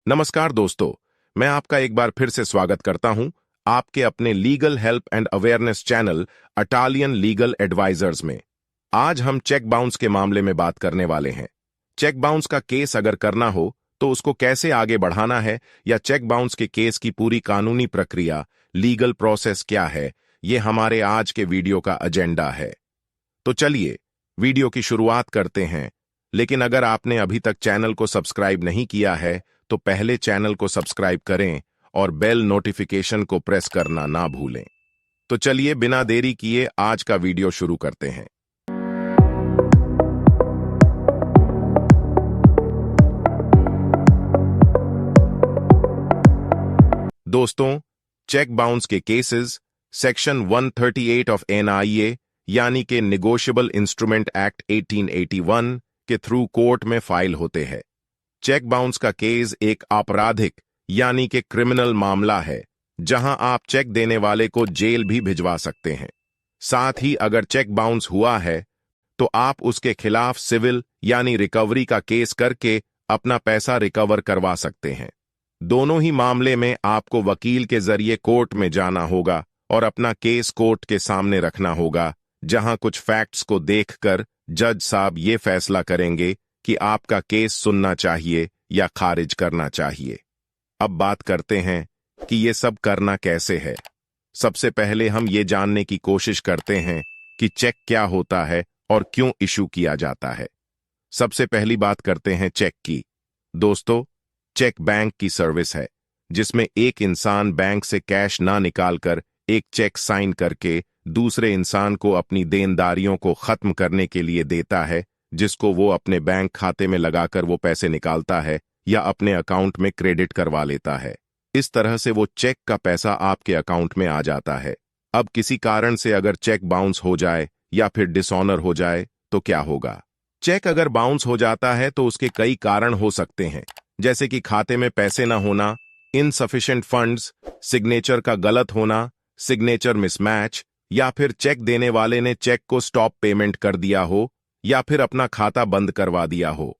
नमस्कार दोस्तों, मैं आपका एक बार फिर से स्वागत करता हूं आपके अपने legal help and awareness channel अटालियन लीगल एडवाइजर्स में। आज हम चेक बाउंस के मामले में बात करने वाले हैं। चेक बाउंस का केस अगर करना हो तो उसको कैसे आगे बढ़ाना है, या चेक बाउंस के केस की पूरी कानूनी प्रक्रिया, लीगल प्रोसेस क्या है, ये हमारे आज के वीडियो का एजेंडा है। तो चलिए वीडियो की शुरुआत करते हैं। लेकिन अगर आपने अभी तक चैनल को सब्सक्राइब नहीं किया है तो पहले चैनल को सब्सक्राइब करें और बेल नोटिफिकेशन को प्रेस करना ना भूलें। तो चलिए बिना देरी किए आज का वीडियो शुरू करते हैं। दोस्तों, चेक बाउंस के केसेस सेक्शन 138 ऑफ एनआईए यानी कि नेगोशिएबल इंस्ट्रूमेंट एक्ट 1881 के थ्रू कोर्ट में फाइल होते हैं। चेक बाउंस का केस एक आपराधिक यानी कि क्रिमिनल मामला है, जहां आप चेक देने वाले को जेल भी भिजवा सकते हैं। साथ ही अगर चेक बाउंस हुआ है तो आप उसके खिलाफ सिविल यानी रिकवरी का केस करके अपना पैसा रिकवर करवा सकते हैं। दोनों ही मामले में आपको वकील के जरिए कोर्ट में जाना होगा और अपना केस कोर्ट के सामने रखना होगा, जहां कुछ फैक्ट्स को देखकर जज साहब ये फैसला करेंगे कि आपका केस सुनना चाहिए या खारिज करना चाहिए। अब बात करते हैं कि ये सब करना कैसे है। सबसे पहले हम ये जानने की कोशिश करते हैं कि चेक क्या होता है और क्यों इशू किया जाता है। सबसे पहली बात करते हैं चेक की। दोस्तों, चेक बैंक की सर्विस है जिसमें एक इंसान बैंक से कैश ना निकालकर एक चेक साइन करके दूसरे इंसान को अपनी देनदारियों को खत्म करने के लिए देता है, जिसको वो अपने बैंक खाते में लगाकर वो पैसे निकालता है या अपने अकाउंट में क्रेडिट करवा लेता है। इस तरह से वो चेक का पैसा आपके अकाउंट में आ जाता है। अब किसी कारण से अगर चेक बाउंस हो जाए या फिर डिसऑनर हो जाए तो क्या होगा? चेक अगर बाउंस हो जाता है तो उसके कई कारण हो सकते हैं, जैसे कि खाते में पैसे ना होना, इनसफिशिएंट फंड्स, सिग्नेचर का गलत होना, सिग्नेचर मिसमैच, या फिर चेक देने वाले ने चेक को स्टॉप पेमेंट कर दिया हो या फिर अपना खाता बंद करवा दिया हो।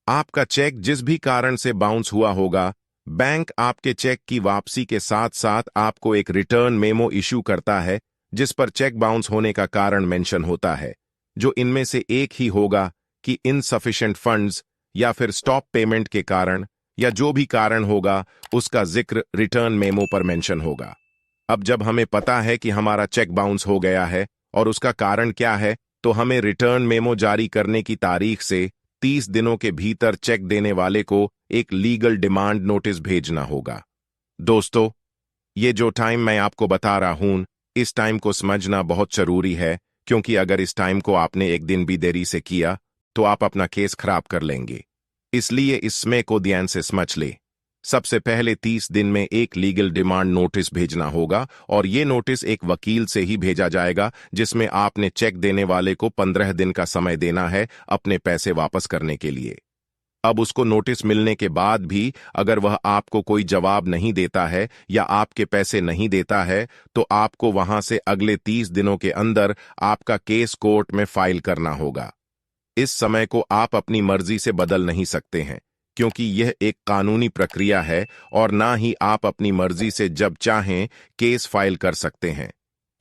आपका चेक जिस भी कारण से बाउंस हुआ होगा, बैंक आपके चेक की वापसी के साथ साथ आपको एक रिटर्न मेमो इशू करता है, जिस पर चेक बाउंस होने का कारण मेंशन होता है, जो इनमें से एक ही होगा कि इनसफिशिएंट फंड्स या फिर स्टॉप पेमेंट के कारण, या जो भी कारण होगा उसका जिक्र रिटर्न मेमो पर मेंशन होगा। अब जब हमें पता है कि हमारा चेक बाउंस हो गया है और उसका कारण क्या है, तो हमें रिटर्न मेमो जारी करने की तारीख से 30 दिनों के भीतर चेक देने वाले को एक लीगल डिमांड नोटिस भेजना होगा। दोस्तों, ये जो टाइम मैं आपको बता रहा हूं, इस टाइम को समझना बहुत जरूरी है, क्योंकि अगर इस टाइम को आपने एक दिन भी देरी से किया तो आप अपना केस खराब कर लेंगे। इसलिए इस समय को ध्यान से समझ ले। सबसे पहले 30 दिन में एक लीगल डिमांड नोटिस भेजना होगा, और ये नोटिस एक वकील से ही भेजा जाएगा, जिसमें आपने चेक देने वाले को 15 दिन का समय देना है अपने पैसे वापस करने के लिए। अब उसको नोटिस मिलने के बाद भी अगर वह आपको कोई जवाब नहीं देता है या आपके पैसे नहीं देता है, तो आपको वहां से अगले 30 दिनों के अंदर आपका केस कोर्ट में फाइल करना होगा। इस समय को आप अपनी मर्जी से बदल नहीं सकते हैं, क्योंकि यह एक कानूनी प्रक्रिया है, और ना ही आप अपनी मर्जी से जब चाहें केस फाइल कर सकते हैं।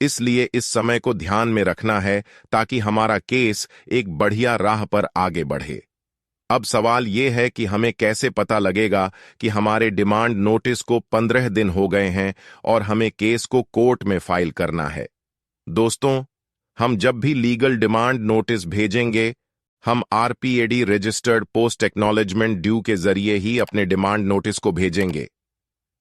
इसलिए इस समय को ध्यान में रखना है ताकि हमारा केस एक बढ़िया राह पर आगे बढ़े। अब सवाल यह है कि हमें कैसे पता लगेगा कि हमारे डिमांड नोटिस को 15 दिन हो गए हैं और हमें केस को कोर्ट में फाइल करना है। दोस्तों, हम जब भी लीगल डिमांड नोटिस भेजेंगे, हम आरपीएडी रजिस्टर्ड पोस्ट एक्नॉलेजमेंट ड्यू के जरिए ही अपने डिमांड नोटिस को भेजेंगे।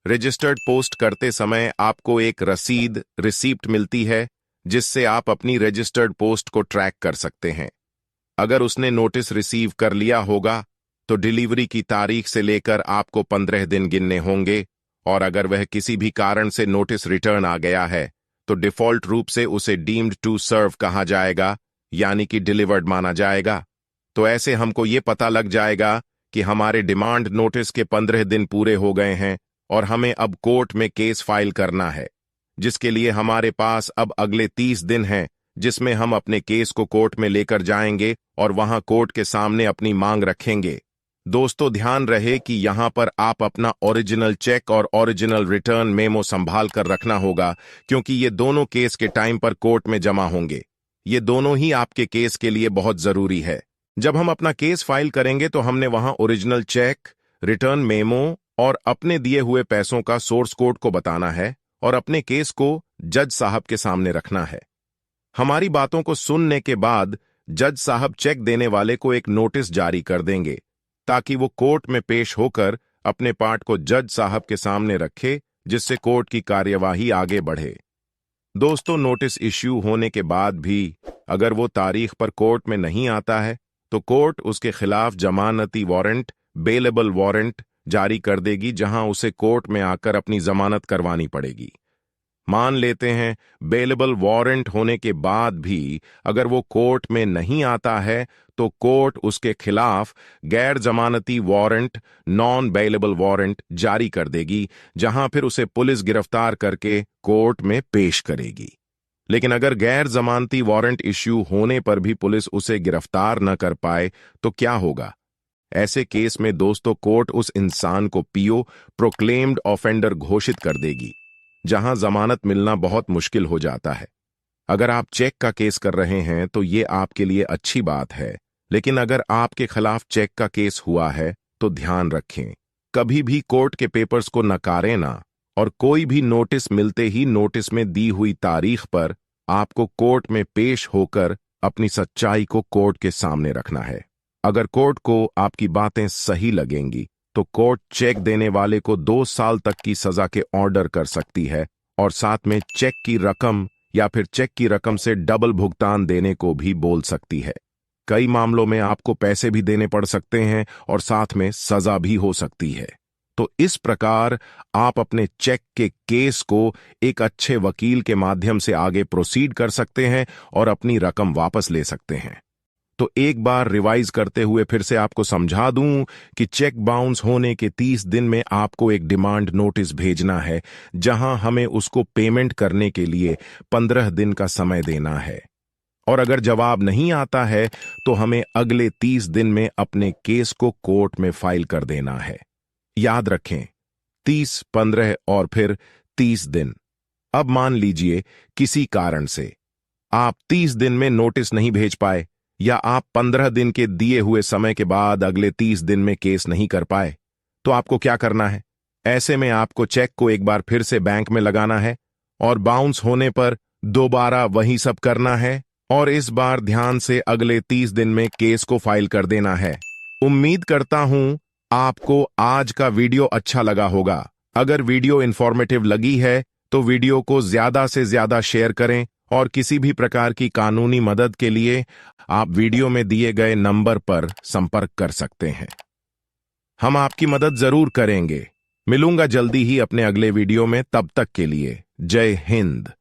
रजिस्टर्ड पोस्ट करते समय आपको एक रसीद रिसीप्ट मिलती है, जिससे आप अपनी रजिस्टर्ड पोस्ट को ट्रैक कर सकते हैं। अगर उसने नोटिस रिसीव कर लिया होगा तो डिलीवरी की तारीख से लेकर आपको 15 दिन गिनने होंगे, और अगर वह किसी भी कारण से नोटिस रिटर्न आ गया है तो डिफॉल्ट रूप से उसे डीम्ड टू सर्व कहा जाएगा, यानी कि डिलीवर्ड माना जाएगा। तो ऐसे हमको ये पता लग जाएगा कि हमारे डिमांड नोटिस के 15 दिन पूरे हो गए हैं और हमें अब कोर्ट में केस फाइल करना है, जिसके लिए हमारे पास अब अगले 30 दिन हैं, जिसमें हम अपने केस को कोर्ट में लेकर जाएंगे और वहां कोर्ट के सामने अपनी मांग रखेंगे। दोस्तों ध्यान रहे कि यहां पर आप अपना ओरिजिनल चेक और ओरिजिनल रिटर्न मेमो संभाल कर रखना होगा, क्योंकि ये दोनों केस के टाइम पर कोर्ट में जमा होंगे। ये दोनों ही आपके केस के लिए बहुत जरूरी है। जब हम अपना केस फाइल करेंगे तो हमने वहां ओरिजिनल चेक, रिटर्न मेमो और अपने दिए हुए पैसों का सोर्स कोड को बताना है और अपने केस को जज साहब के सामने रखना है। हमारी बातों को सुनने के बाद जज साहब चेक देने वाले को एक नोटिस जारी कर देंगे, ताकि वो कोर्ट में पेश होकर अपने पार्ट को जज साहब के सामने रखे, जिससे कोर्ट की कार्यवाही आगे बढ़े। दोस्तों, नोटिस इश्यू होने के बाद भी अगर वो तारीख पर कोर्ट में नहीं आता है तो कोर्ट उसके खिलाफ जमानती वारंट, बेलेबल वारंट जारी कर देगी, जहां उसे कोर्ट में आकर अपनी जमानत करवानी पड़ेगी। मान लेते हैं बेलेबल वारंट होने के बाद भी अगर वो कोर्ट में नहीं आता है तो कोर्ट उसके खिलाफ गैर जमानती वारंट, नॉन बेलेबल वारंट जारी कर देगी, जहां फिर उसे पुलिस गिरफ्तार करके कोर्ट में पेश करेगी। लेकिन अगर गैर जमानती वारंट इश्यू होने पर भी पुलिस उसे गिरफ्तार न कर पाए तो क्या होगा? ऐसे केस में दोस्तों कोर्ट उस इंसान को पीओ, प्रोक्लेम्ड ऑफेंडर घोषित कर देगी, जहां जमानत मिलना बहुत मुश्किल हो जाता है। अगर आप चेक का केस कर रहे हैं तो ये आपके लिए अच्छी बात है, लेकिन अगर आपके खिलाफ चेक का केस हुआ है तो ध्यान रखें, कभी भी कोर्ट के पेपर्स को नकारें ना, और कोई भी नोटिस मिलते ही नोटिस में दी हुई तारीख पर आपको कोर्ट में पेश होकर अपनी सच्चाई को कोर्ट के सामने रखना है। अगर कोर्ट को आपकी बातें सही लगेंगी तो कोर्ट चेक देने वाले को 2 साल तक की सजा के ऑर्डर कर सकती है और साथ में चेक की रकम या फिर चेक की रकम से डबल भुगतान देने को भी बोल सकती है। कई मामलों में आपको पैसे भी देने पड़ सकते हैं और साथ में सजा भी हो सकती है। तो इस प्रकार आप अपने चेक के केस को एक अच्छे वकील के माध्यम से आगे प्रोसीड कर सकते हैं और अपनी रकम वापस ले सकते हैं। तो एक बार रिवाइज करते हुए फिर से आपको समझा दूं कि चेक बाउंस होने के 30 दिन में आपको एक डिमांड नोटिस भेजना है, जहां हमें उसको पेमेंट करने के लिए 15 दिन का समय देना है। और अगर जवाब नहीं आता है तो हमें अगले 30 दिन में अपने केस को कोर्ट में फाइल कर देना है। याद रखें, 30, 15 और फिर 30 दिन। अब मान लीजिए किसी कारण से आप 30 दिन में नोटिस नहीं भेज पाए, या आप 15 दिन के दिए हुए समय के बाद अगले 30 दिन में केस नहीं कर पाए, तो आपको क्या करना है? ऐसे में आपको चेक को एक बार फिर से बैंक में लगाना है और बाउंस होने पर दोबारा वही सब करना है, और इस बार ध्यान से अगले 30 दिन में केस को फाइल कर देना है। उम्मीद करता हूं आपको आज का वीडियो अच्छा लगा होगा। अगर वीडियो इंफॉर्मेटिव लगी है तो वीडियो को ज्यादा से ज्यादा शेयर करें, और किसी भी प्रकार की कानूनी मदद के लिए आप वीडियो में दिए गए नंबर पर संपर्क कर सकते हैं। हम आपकी मदद जरूर करेंगे। मिलूंगा जल्दी ही अपने अगले वीडियो में, तब तक के लिए जय हिंद।